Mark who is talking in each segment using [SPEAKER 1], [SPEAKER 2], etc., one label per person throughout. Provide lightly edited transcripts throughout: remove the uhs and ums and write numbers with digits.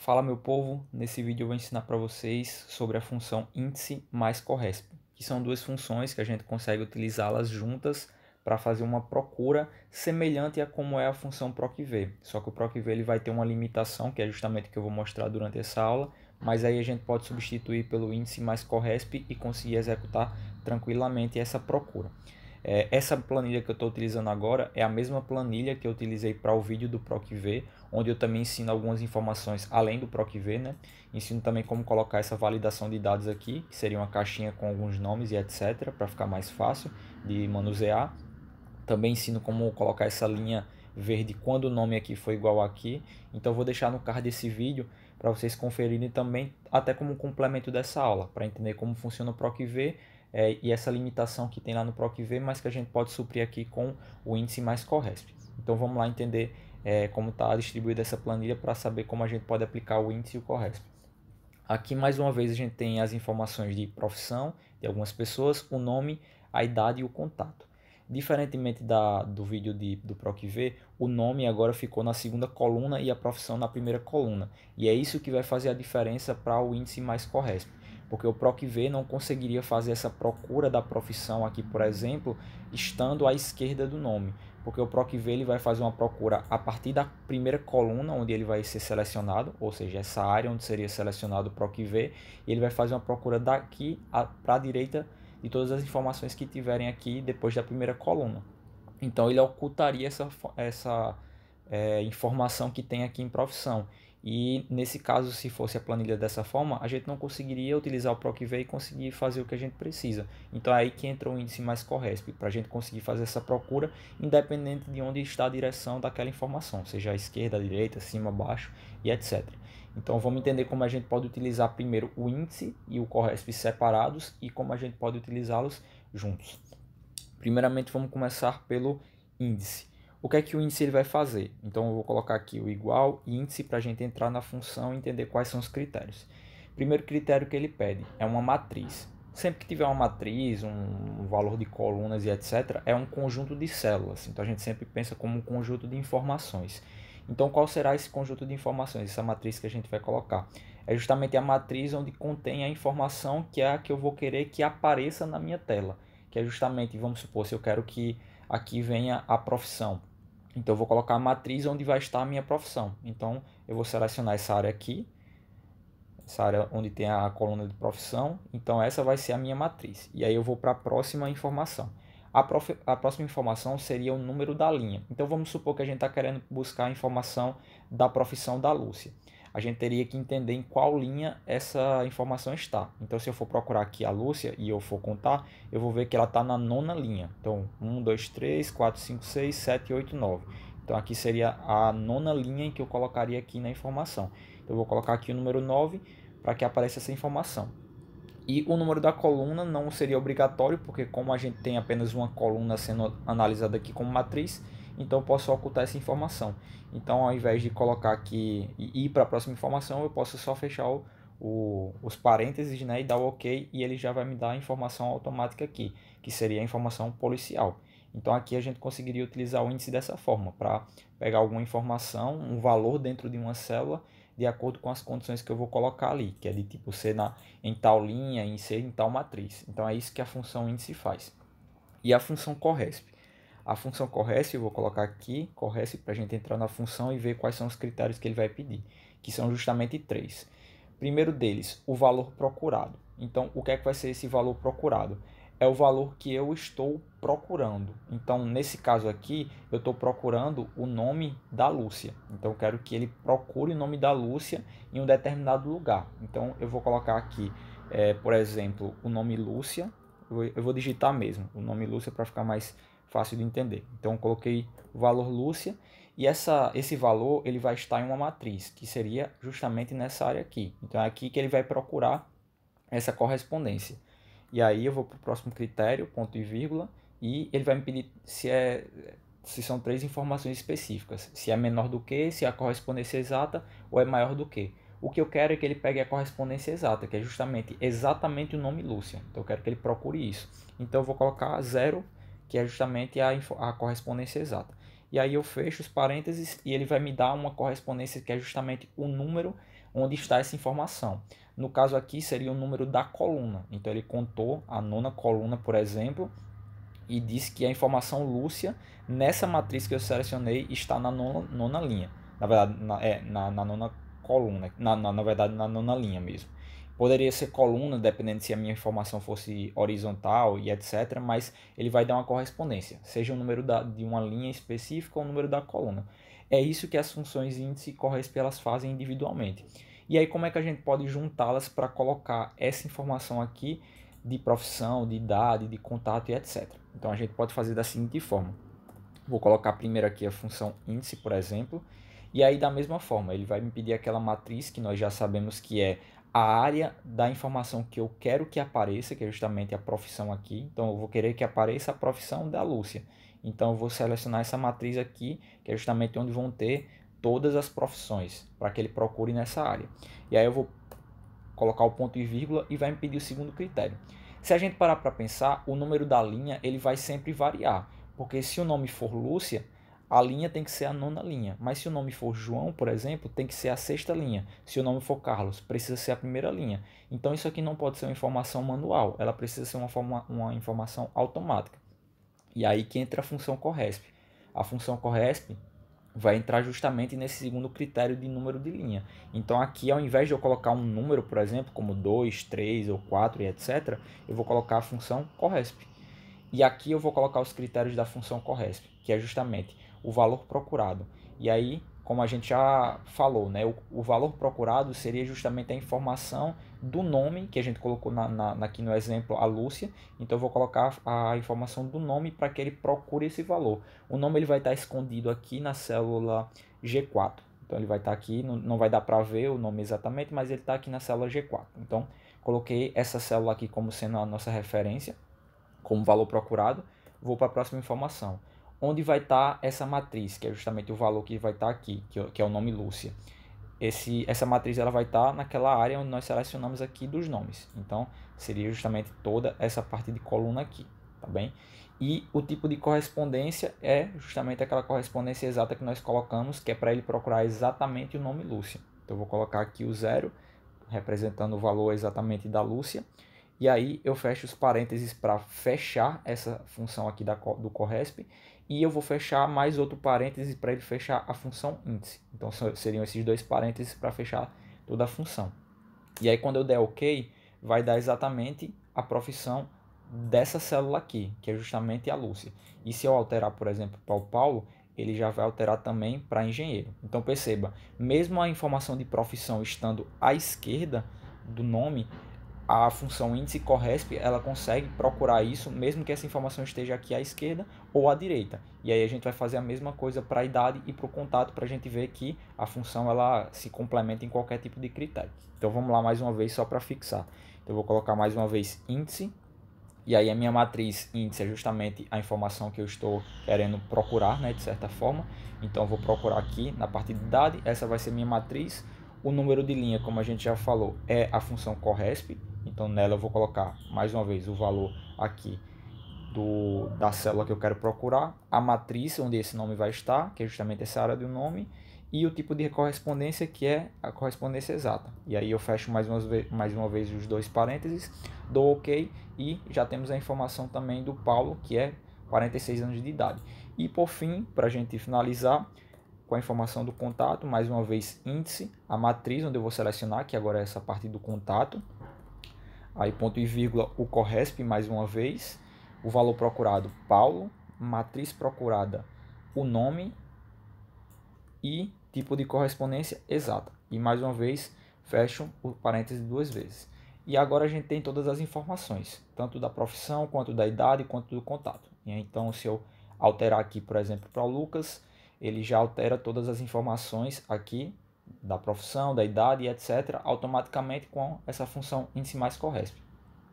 [SPEAKER 1] Fala meu povo, nesse vídeo eu vou ensinar para vocês sobre a função índice mais corresp, que são duas funções que a gente consegue utilizá-las juntas para fazer uma procura semelhante a como é a função procv. Só que o procv ele vai ter uma limitação, que é justamente o que eu vou mostrar durante essa aula, mas aí a gente pode substituir pelo índice mais corresp e conseguir executar tranquilamente essa procura. Essa planilha que eu estou utilizando agora é a mesma planilha que eu utilizei para o vídeo do procv, onde eu também ensino algumas informações além do procv, né? Ensino também como colocar essa validação de dados aqui, que seria uma caixinha com alguns nomes e etc, para ficar mais fácil de manusear. Também ensino como colocar essa linha verde quando o nome aqui for igual aqui. Então eu vou deixar no card desse vídeo para vocês conferirem também, até como complemento dessa aula, para entender como funciona o procv e essa limitação que tem lá no procv, mas que a gente pode suprir aqui com o índice mais corresp. Então vamos lá entender como está distribuída essa planilha para saber como a gente pode aplicar o índice e o corresp. Aqui mais uma vez a gente tem as informações de profissão de algumas pessoas, o nome, a idade e o contato. Diferentemente do vídeo do procv, o nome agora ficou na segunda coluna e a profissão na primeira coluna. E é isso que vai fazer a diferença para o índice mais corresp. Porque o procv não conseguiria fazer essa procura da profissão aqui, por exemplo, estando à esquerda do nome. Porque o procv ele vai fazer uma procura a partir da primeira coluna, onde ele vai ser selecionado, ou seja, essa área onde seria selecionado o procv, e ele vai fazer uma procura daqui para a direita de todas as informações que tiverem aqui depois da primeira coluna. Então ele ocultaria essa informação que tem aqui em profissão. E nesse caso, se fosse a planilha dessa forma, a gente não conseguiria utilizar o procv e conseguir fazer o que a gente precisa. Então é aí que entra o índice mais corresp, para a gente conseguir fazer essa procura, independente de onde está a direção daquela informação, seja a esquerda, a direita, cima, baixo e etc. Então vamos entender como a gente pode utilizar primeiro o índice e o corresp separados e como a gente pode utilizá-los juntos. Primeiramente vamos começar pelo índice. O que é que o índice ele vai fazer? Então eu vou colocar aqui o igual índice para a gente entrar na função e entender quais são os critérios. Primeiro critério que ele pede é uma matriz. Sempre que tiver uma matriz, um valor de colunas e etc, é um conjunto de células. Então a gente sempre pensa como um conjunto de informações. Então qual será esse conjunto de informações, essa matriz que a gente vai colocar? É justamente a matriz onde contém a informação que é a que eu vou querer que apareça na minha tela. Que é justamente, vamos supor, se eu quero que aqui venha a profissão. Então eu vou colocar a matriz onde vai estar a minha profissão. Então eu vou selecionar essa área aqui, essa área onde tem a coluna de profissão. Então essa vai ser a minha matriz. E aí eu vou para a próxima informação. A próxima informação seria o número da linha. Então vamos supor que a gente está querendo buscar a informação da profissão da Lúcia. A gente teria que entender em qual linha essa informação está. Então se eu for procurar aqui a Lúcia e eu for contar, eu vou ver que ela está na nona linha. Então 1, 2, 3, 4, 5, 6, 7, 8, 9. Então aqui seria a nona linha em que eu colocaria aqui na informação. Então eu vou colocar aqui o número 9 para que apareça essa informação. E o número da coluna não seria obrigatório, porque como a gente tem apenas uma coluna sendo analisada aqui como matriz, então eu posso ocultar essa informação. Então ao invés de colocar aqui e ir para a próxima informação, eu posso só fechar os parênteses, né, e dar o OK, e ele já vai me dar a informação automática aqui, que seria a informação policial. Então aqui a gente conseguiria utilizar o índice dessa forma, para pegar alguma informação, um valor dentro de uma célula, de acordo com as condições que eu vou colocar ali, que é de tipo C em tal linha, em C em tal matriz. Então é isso que a função índice faz. E a função corresp. A função corresp, eu vou colocar aqui, corresp, para a gente entrar na função e ver quais são os critérios que ele vai pedir, que são justamente 3. Primeiro deles, o valor procurado. Então, o que é que vai ser esse valor procurado? É o valor que eu estou procurando. Então, nesse caso aqui, eu estou procurando o nome da Lúcia. Então, eu quero que ele procure o nome da Lúcia em um determinado lugar. Então, eu vou colocar aqui, por exemplo, o nome Lúcia. Eu vou digitar mesmo o nome Lúcia para ficar mais fácil de entender. Então, eu coloquei o valor Lúcia e esse valor ele vai estar em uma matriz, que seria justamente nessa área aqui. Então, é aqui que ele vai procurar essa correspondência. E aí eu vou para o próximo critério, ponto e vírgula, e ele vai me pedir se são 3 informações específicas. Se é menor do que, se é a correspondência exata ou é maior do que. O que eu quero é que ele pegue a correspondência exata, que é exatamente o nome Lúcia. Então eu quero que ele procure isso. Então eu vou colocar 0, que é justamente a correspondência exata. e aí eu fecho os parênteses e ele vai me dar uma correspondência que é justamente o número onde está essa informação. No caso aqui seria o número da coluna, então ele contou a nona coluna, por exemplo, e disse que a informação Lúcia, nessa matriz que eu selecionei, está na nona linha. Na verdade, na nona coluna, na verdade, na nona linha mesmo. Poderia ser coluna, dependendo se a minha informação fosse horizontal e etc., mas ele vai dar uma correspondência, seja o número de uma linha específica ou o número da coluna. É isso que as funções índice e corresp elas fazem individualmente. E aí como é que a gente pode juntá-las para colocar essa informação aqui de profissão, de idade, de contato e etc. Então a gente pode fazer da seguinte forma. Vou colocar primeiro aqui a função índice, por exemplo, e aí da mesma forma ele vai me pedir aquela matriz que nós já sabemos que é a área da informação que eu quero que apareça, que é justamente a profissão aqui. Então eu vou querer que apareça a profissão da Lúcia. Então eu vou selecionar essa matriz aqui, que é justamente onde vão ter todas as profissões, para que ele procure nessa área. E aí eu vou colocar o ponto e vírgula e vai me pedir o segundo critério. Se a gente parar para pensar, o número da linha ele vai sempre variar, porque se o nome for Lúcia, a linha tem que ser a nona linha, mas se o nome for João, por exemplo, tem que ser a sexta linha. Se o nome for Carlos, precisa ser a primeira linha. Então isso aqui não pode ser uma informação manual, ela precisa ser uma informação automática. E aí que entra a função corresp. A função corresp vai entrar justamente nesse segundo critério de número de linha. Então aqui, ao invés de eu colocar um número, por exemplo, como 2, 3 ou 4 e etc., eu vou colocar a função corresp. E aqui eu vou colocar os critérios da função corresp, que é justamente o valor procurado. E aí, como a gente já falou, né, o valor procurado seria justamente a informação do nome, que a gente colocou aqui no exemplo, a Lúcia. Então eu vou colocar a informação do nome para que ele procure esse valor. O nome ele vai estar escondido aqui na célula G4. Então ele vai estar aqui, não vai dar para ver o nome exatamente, mas ele está aqui na célula G4. Então coloquei essa célula aqui como sendo a nossa referência, como valor procurado. Vou para a próxima informação. Onde vai estar essa matriz, que é justamente o valor que vai estar aqui, que é o nome Lúcia. Essa matriz ela vai estar naquela área onde nós selecionamos aqui dos nomes. Então, seria justamente toda essa parte de coluna aqui, tá bem? E o tipo de correspondência é justamente aquela correspondência exata que nós colocamos, que é para ele procurar exatamente o nome Lúcia. Então, eu vou colocar aqui o 0, representando o valor exatamente da Lúcia. E aí eu fecho os parênteses para fechar essa função aqui do corresp. E eu vou fechar mais outro parêntese para ele fechar a função índice. Então seriam esses dois parênteses para fechar toda a função. E aí quando eu der OK, vai dar exatamente a profissão dessa célula aqui, que é justamente a Lúcia. E se eu alterar, por exemplo, para o Paulo, ele já vai alterar também para engenheiro. Então perceba, mesmo a informação de profissão estando à esquerda do nome, a função índice corresp, ela consegue procurar isso, mesmo que essa informação esteja aqui à esquerda ou à direita. E aí a gente vai fazer a mesma coisa para a idade e para o contato, para a gente ver que a função ela se complementa em qualquer tipo de critério. Então vamos lá mais uma vez só para fixar. Então eu vou colocar mais uma vez índice, e aí a minha matriz índice é justamente a informação que eu estou querendo procurar, né, de certa forma. Então eu vou procurar aqui na parte de idade, essa vai ser minha matriz. O número de linha, como a gente já falou, é a função corresp. Então nela eu vou colocar mais uma vez o valor aqui da célula que eu quero procurar, a matriz onde esse nome vai estar, que é justamente essa área do nome, e o tipo de correspondência, que é a correspondência exata. E aí eu fecho mais uma vez os dois parênteses, dou OK e já temos a informação também do Paulo, que é 46 anos de idade. E por fim, para a gente finalizar, com a informação do contato, mais uma vez índice, a matriz onde eu vou selecionar, que agora é essa parte do contato, aí ponto e vírgula, o corresp mais uma vez, o valor procurado Paulo, matriz procurada o nome e tipo de correspondência exata. E mais uma vez fecho o parêntese duas vezes. E agora a gente tem todas as informações, tanto da profissão, quanto da idade, quanto do contato. E então se eu alterar aqui, por exemplo, para o Lucas, ele já altera todas as informações aqui da profissão, da idade, etc., automaticamente com essa função índice mais corresp.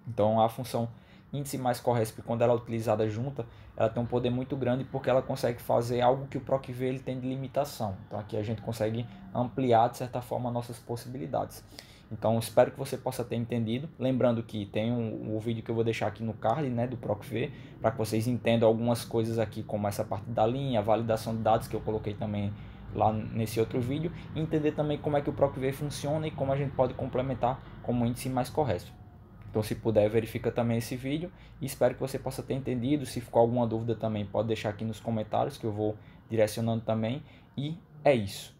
[SPEAKER 1] Então a função índice mais Corresp, quando ela é utilizada junta, ela tem um poder muito grande porque ela consegue fazer algo que o PROC-V ele tem de limitação. Então aqui a gente consegue ampliar de certa forma nossas possibilidades. Então espero que você possa ter entendido. Lembrando que tem o vídeo que eu vou deixar aqui no card, né, do PROC-V, para que vocês entendam algumas coisas aqui, como essa parte da linha, a validação de dados que eu coloquei também lá nesse outro vídeo, e entender também como é que o PROC-V funciona e como a gente pode complementar como índice mais Corresp. Então, se puder, verifica também esse vídeo e espero que você possa ter entendido. Se ficou alguma dúvida também, pode deixar aqui nos comentários que eu vou direcionando também. E é isso.